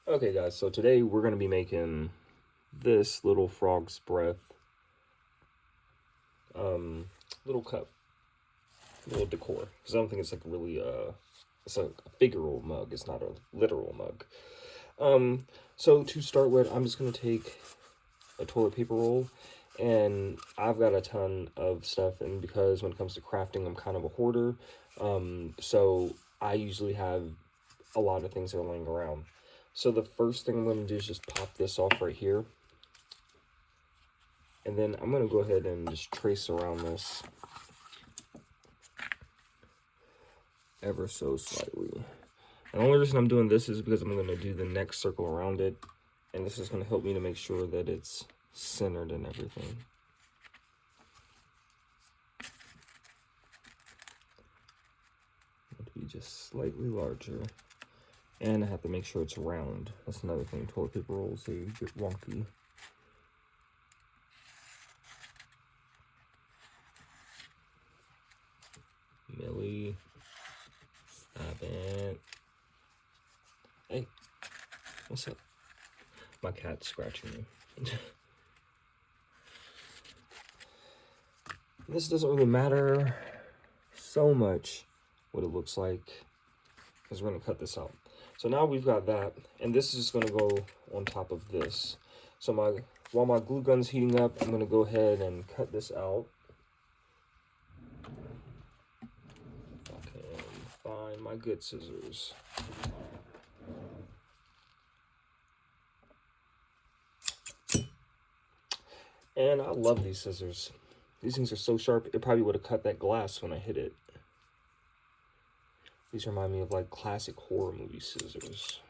Okay guys, so today we're going to be making this little frog's breath little cup, little decor. Because I don't think it's like really it's a figural mug, it's not a literal mug. So to start with, I'm just going to take a toilet paper roll, and I've got a ton of stuff, and because when it comes to crafting I'm kind of a hoarder, so I usually have a lot of things that are laying around. So the first thing I'm going to do is just pop this off right here. And then I'm going to go ahead and just trace around this ever so slightly. And the only reason I'm doing this is because I'm going to do the next circle around it. And this is going to help me to make sure that it's centered and everything. It'll be just slightly larger. And I have to make sure it's round. That's another thing. Toilet paper rolls, they get wonky. Millie. Stop it. Hey. What's up? My cat's scratching me. This doesn't really matter so much what it looks like, because we're going to cut this out. So now we've got that, and this is going to go on top of this. So while my glue gun's heating up, I'm going to go ahead and cut this out. If I can find my good scissors. And I love these scissors. These things are so sharp, it probably would have cut that glass when I hit it. These remind me of like classic horror movie scissors.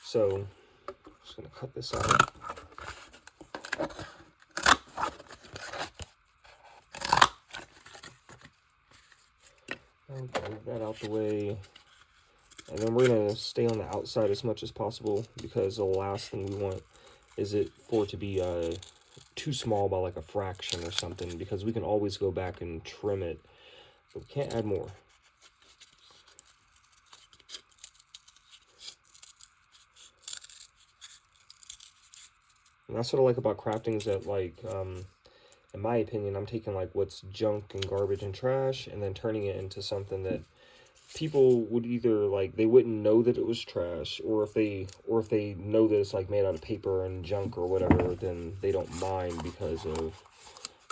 So, I'm just gonna cut this out. Okay, move that out the way. And then we're gonna stay on the outside as much as possible, because the last thing we want is it for it to be too small by like a fraction or something, because we can always go back and trim it, but we can't add more. And that's what I like about crafting, is that, like, in my opinion, I'm taking like what's junk and garbage and trash, and then turning it into something that people would either like, they wouldn't know that it was trash, or if they know that it's like made out of paper and junk or whatever, then they don't mind because of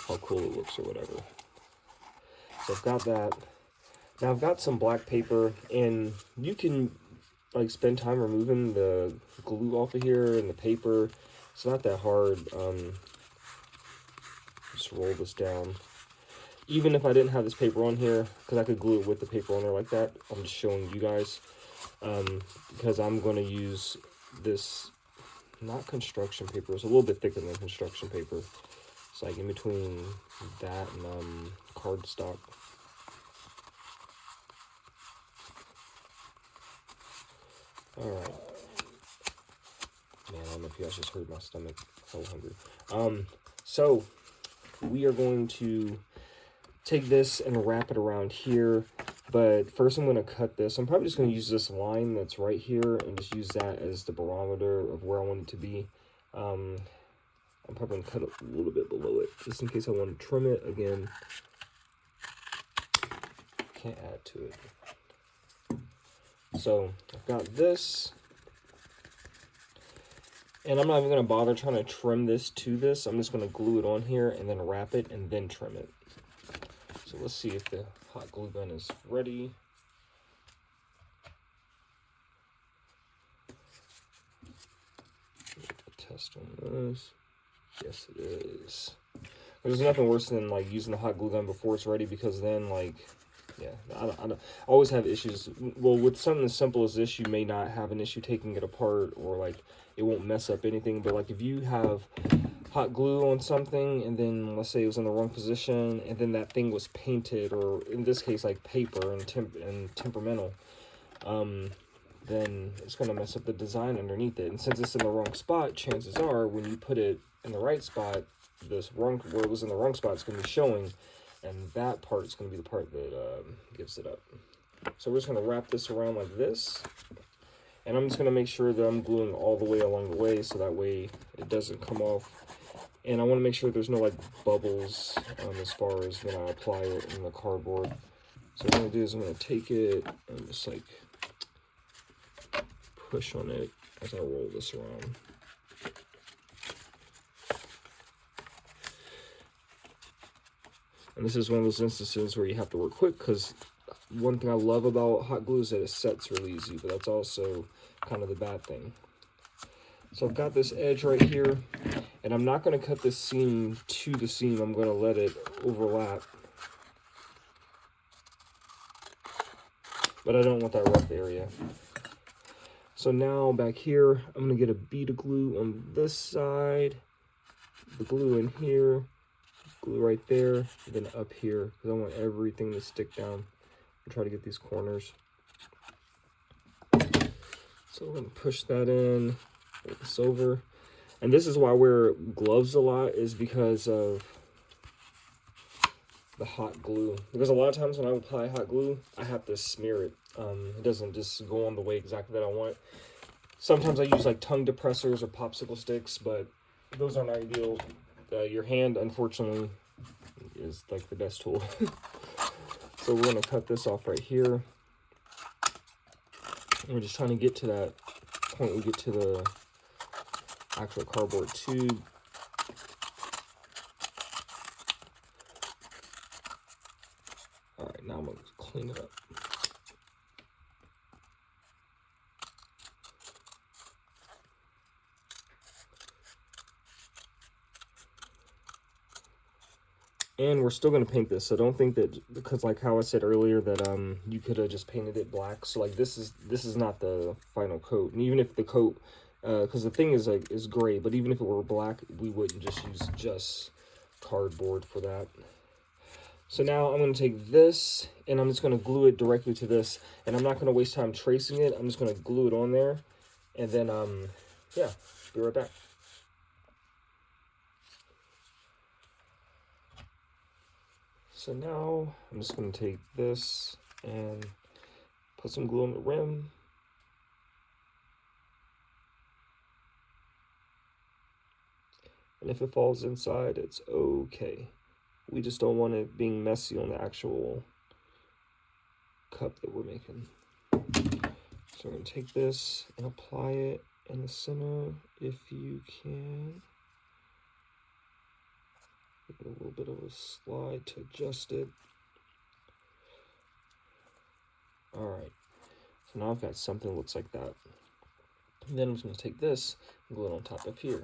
how cool it looks or whatever. So I've got that. Now I've got some black paper, and you can like spend time removing the glue off of here and the paper. It's not that hard. Just roll this down. Even if I didn't have this paper on here, because I could glue it with the paper on there like that, I'm just showing you guys, because I'm going to use this, not construction paper, it's a little bit thicker than construction paper. It's like in between that and cardstock. Alright. Man, I don't know if you guys just heard my stomach. So hungry. So we are going to take this and wrap it around here, but first I'm going to cut this. I'm probably just going to use this line that's right here and just use that as the barometer of where I want it to be. I'm probably going to cut it a little bit below it, just in case I want to trim it again. Can't add to it. So I've got this, and I'm not even going to bother trying to trim this to this. I'm just going to glue it on here and then wrap it and then trim it. So let's see if the hot glue gun is ready. Test on this. Yes, it is. There's nothing worse than like using the hot glue gun before it's ready, because then, like, yeah, I always have issues. Well, with something as simple as this, you may not have an issue taking it apart, or like it won't mess up anything. But like if you have hot glue on something, and then let's say it was in the wrong position, and then that thing was painted, or in this case like paper and temperamental, then it's going to mess up the design underneath it. And since it's in the wrong spot, chances are when you put it in the right spot, this wrong, where it was in the wrong spot, it's going to be showing, and that part is going to be the part that gives it up. So we're just going to wrap this around like this. And I'm just going to make sure that I'm gluing all the way along the way so that way it doesn't come off. And I want to make sure there's no like bubbles as far as when I apply it in the cardboard. So what I'm going to do is I'm going to take it and just like push on it as I roll this around. And this is one of those instances where you have to work quick, because one thing I love about hot glue is that it sets really easy, but that's also kind of the bad thing. So I've got this edge right here, and I'm not going to cut this seam to the seam. I'm going to let it overlap. But I don't want that rough area. So now back here, I'm going to get a bead of glue on this side, the glue in here, glue right there, and then up here, because I want everything to stick down. And try to get these corners. So we're going to push that in, put this over. And this is why I wear gloves a lot, is because of the hot glue. Because a lot of times when I apply hot glue, I have to smear it. It doesn't just go on the way exactly that I want. Sometimes I use like tongue depressors or popsicle sticks, but those aren't ideal. Your hand, unfortunately, is like the best tool. So we're going to cut this off right here. And we're just trying to get to that point we get to the actual cardboard tube. All right, now I'm going to clean it up. And we're still going to paint this, so don't think that, because like how I said earlier that you could have just painted it black. So like this is not the final coat. And even if the coat, because the thing is like is gray, but even if it were black, we wouldn't just use just cardboard for that. So now I'm going to take this and I'm just going to glue it directly to this, and I'm not going to waste time tracing it. I'm just going to glue it on there, and then yeah, be right back. So now I'm just going to take this and put some glue on the rim. And if it falls inside, it's okay. We just don't want it being messy on the actual cup that we're making. So we're going to take this and apply it in the center if you can. Give it a little bit of a slide to adjust it. Alright, so now I've got something that looks like that. And then I'm just going to take this and glue it on top of here.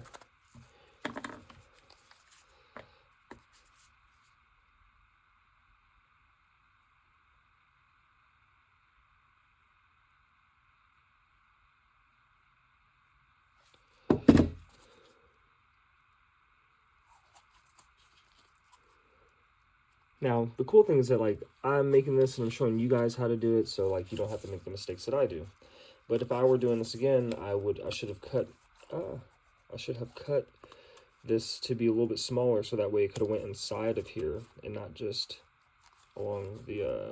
Now, the cool thing is that, like, I'm making this and I'm showing you guys how to do it, so, like, you don't have to make the mistakes that I do. But if I were doing this again, I should have cut this to be a little bit smaller, so that way it could have went inside of here and not just along the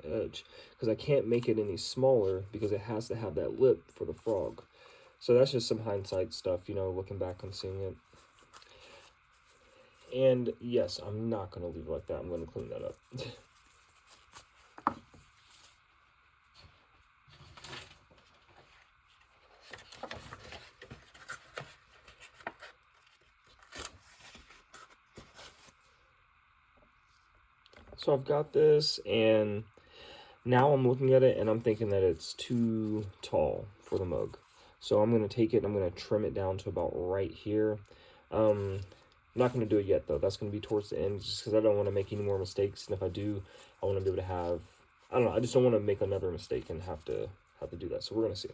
edge. Because I can't make it any smaller because it has to have that lip for the frog. So that's just some hindsight stuff, you know, looking back and seeing it. And yes, I'm not going to leave it like that. I'm going to clean that up. So I've got this, and now I'm looking at it and I'm thinking that it's too tall for the mug. So I'm going to take it and I'm going to trim it down to about right here. I'm not going to do it yet, though. That's going to be towards the end, just because I don't want to make any more mistakes. And if I do, I want to be able to have, I don't know, I just don't want to make another mistake and have to do that. So we're going to see.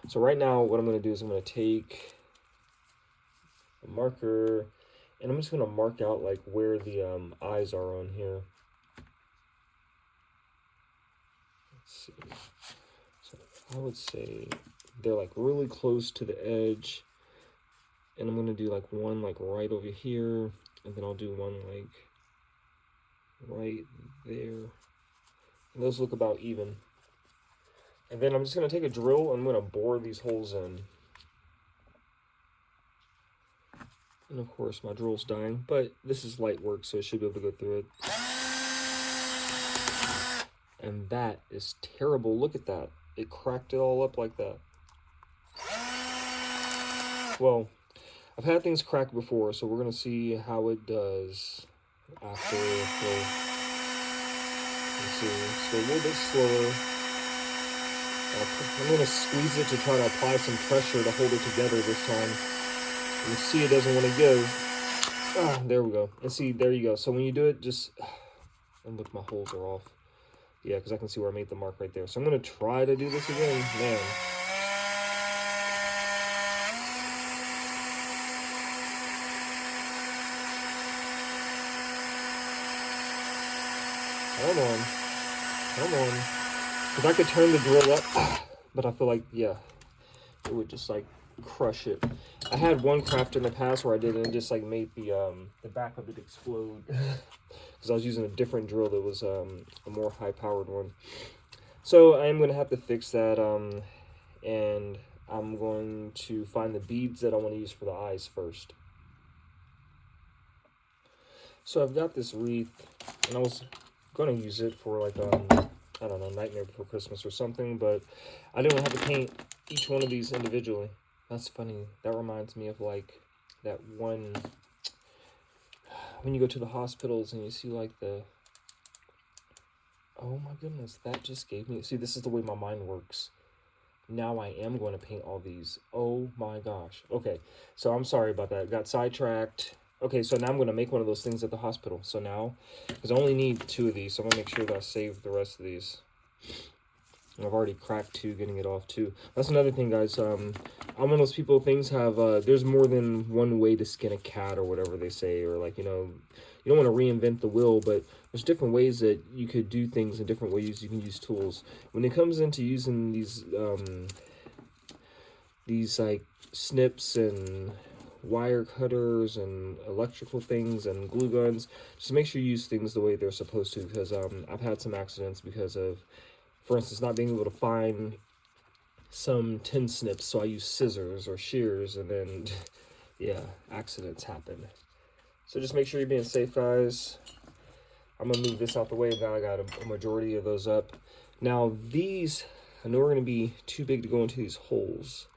So right now, what I'm going to do is I'm going to take a marker, and I'm just going to mark out like where the eyes are on here. Let's see. So I would say they're like really close to the edge. And I'm going to do like one like right over here, and then I'll do one like right there. And those look about even. And then I'm just going to take a drill and I'm going to bore these holes in. And of course my drill's dying, but this is light work, so it should be able to go through it. And that is terrible. Look at that. It cracked it all up like that. Well, I've had things crack before, so we're going to see how it does after. Well, let's see. Let's go a little bit slower. I'm going to squeeze it to try to apply some pressure to hold it together this time. You see it doesn't want to go. Ah, there we go. And see, there you go. So when you do it, just... And look, my holes are off. Yeah, because I can see where I made the mark right there. So I'm going to try to do this again. Man. Come on. Come on. Because I could turn the drill up, but I feel like, yeah, it would just, like, crush it. I had one craft in the past where I did it and it just, like, made the back of it explode. Because I was using a different drill that was a more high-powered one. So I am going to have to fix that, and I'm going to find the beads that I want to use for the eyes first. So I've got this wreath, and I was going to use it for, like, I don't know, Nightmare Before Christmas or something, but I didn't have to paint each one of these individually. That's funny. That reminds me of, like, that one, when you go to the hospitals and you see, like, the, oh my goodness, that just gave me, see, this is the way my mind works. Now I am going to paint all these. Oh my gosh. Okay, so I'm sorry about that. Got sidetracked. Okay, so now I'm going to make one of those things at the hospital. So now, because I only need 2 of these, so I'm going to make sure that I save the rest of these. And I've already cracked 2, getting it off too. That's another thing, guys. I'm one of those people, things have, there's more than one way to skin a cat or whatever they say. Or like, you know, you don't want to reinvent the wheel, but there's different ways that you could do things in different ways. You can use tools. When it comes into using these like snips and wire cutters and electrical things and glue guns, just make sure you use things the way they're supposed to, because I've had some accidents because of, for instance, not being able to find some tin snips, so I use scissors or shears, and then yeah, accidents happen. So just make sure you're being safe, guys. I'm gonna move this out the way. Now I got a majority of those up. Now these, I know are gonna be too big to go into these holes.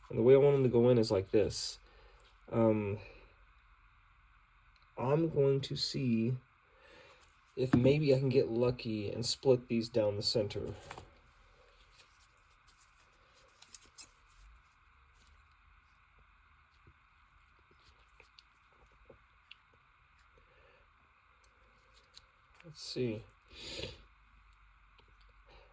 And the way I want them to go in is like this. I'm going to see if maybe I can get lucky and split these down the center. Let's see.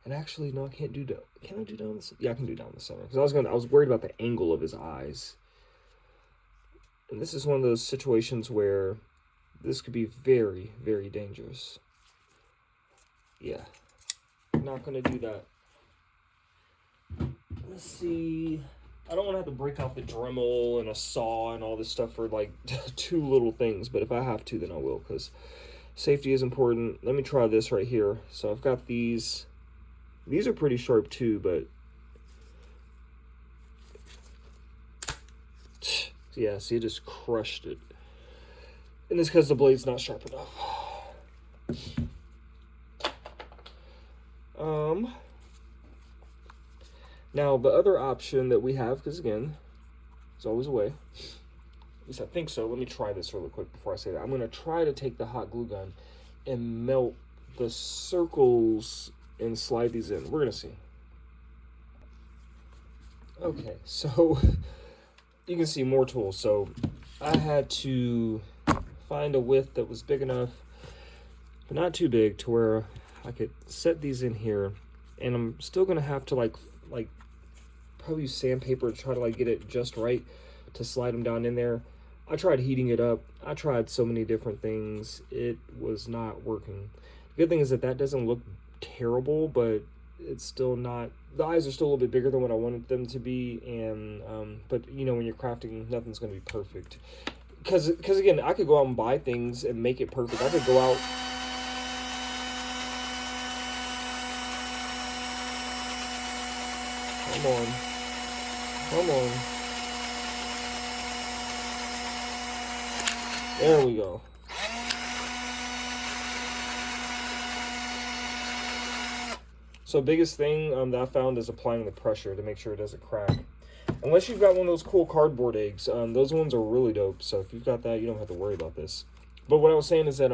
And actually, no, I can't do down. Can I do down the center? Yeah, I can do down the center. Because I was worried about the angle of his eyes. And this is one of those situations where this could be very, very dangerous. Yeah. Not going to do that. Let's see. I don't want to have to break out the Dremel and a saw and all this stuff for like 2 little things. But if I have to, then I will. Because safety is important. Let me try this right here. So I've got these. These are pretty sharp too, but yeah, see, it just crushed it. And it's because the blade's not sharp enough. Now the other option that we have, because again, there's always a way. At least I think so. Let me try this really quick before I say that. I'm going to try to take the hot glue gun and melt the circles and slide these in. We're gonna see. Okay, so you can see more tools. So I had to find a width that was big enough, but not too big to where I could set these in here. And I'm still gonna have to like probably use sandpaper to try to like get it just right to slide them down in there. I tried heating it up. I tried so many different things. It was not working. The good thing is that doesn't look terrible, but it's still not, the eyes are still a little bit bigger than what I wanted them to be, and but you know, when you're crafting, nothing's going to be perfect, because again, I could go out and buy things and make it perfect. I could go out Come on. Come on. There we go. So biggest thing that I found is applying the pressure to make sure it doesn't crack. Unless you've got one of those cool cardboard eggs. Those ones are really dope. So if you've got that, you don't have to worry about this. But what I was saying is that,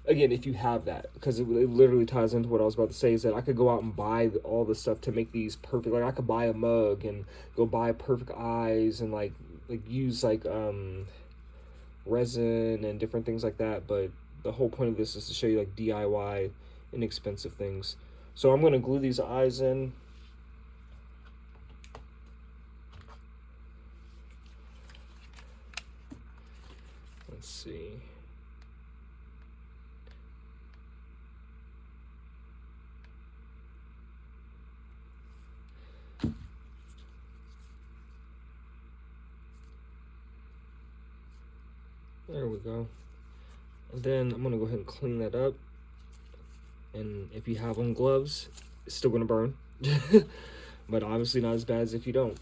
again, if you have that, because it literally ties into what I was about to say, is that I could go out and buy all the stuff to make these perfect. Like I could buy a mug and go buy perfect eyes and like use like resin and different things like that. But the whole point of this is to show you like DIY inexpensive things. So I'm going to glue these eyes in. Let's see. There we go. And then I'm going to go ahead and clean that up. And if you have on gloves, it's still going to burn. But obviously not as bad as if you don't.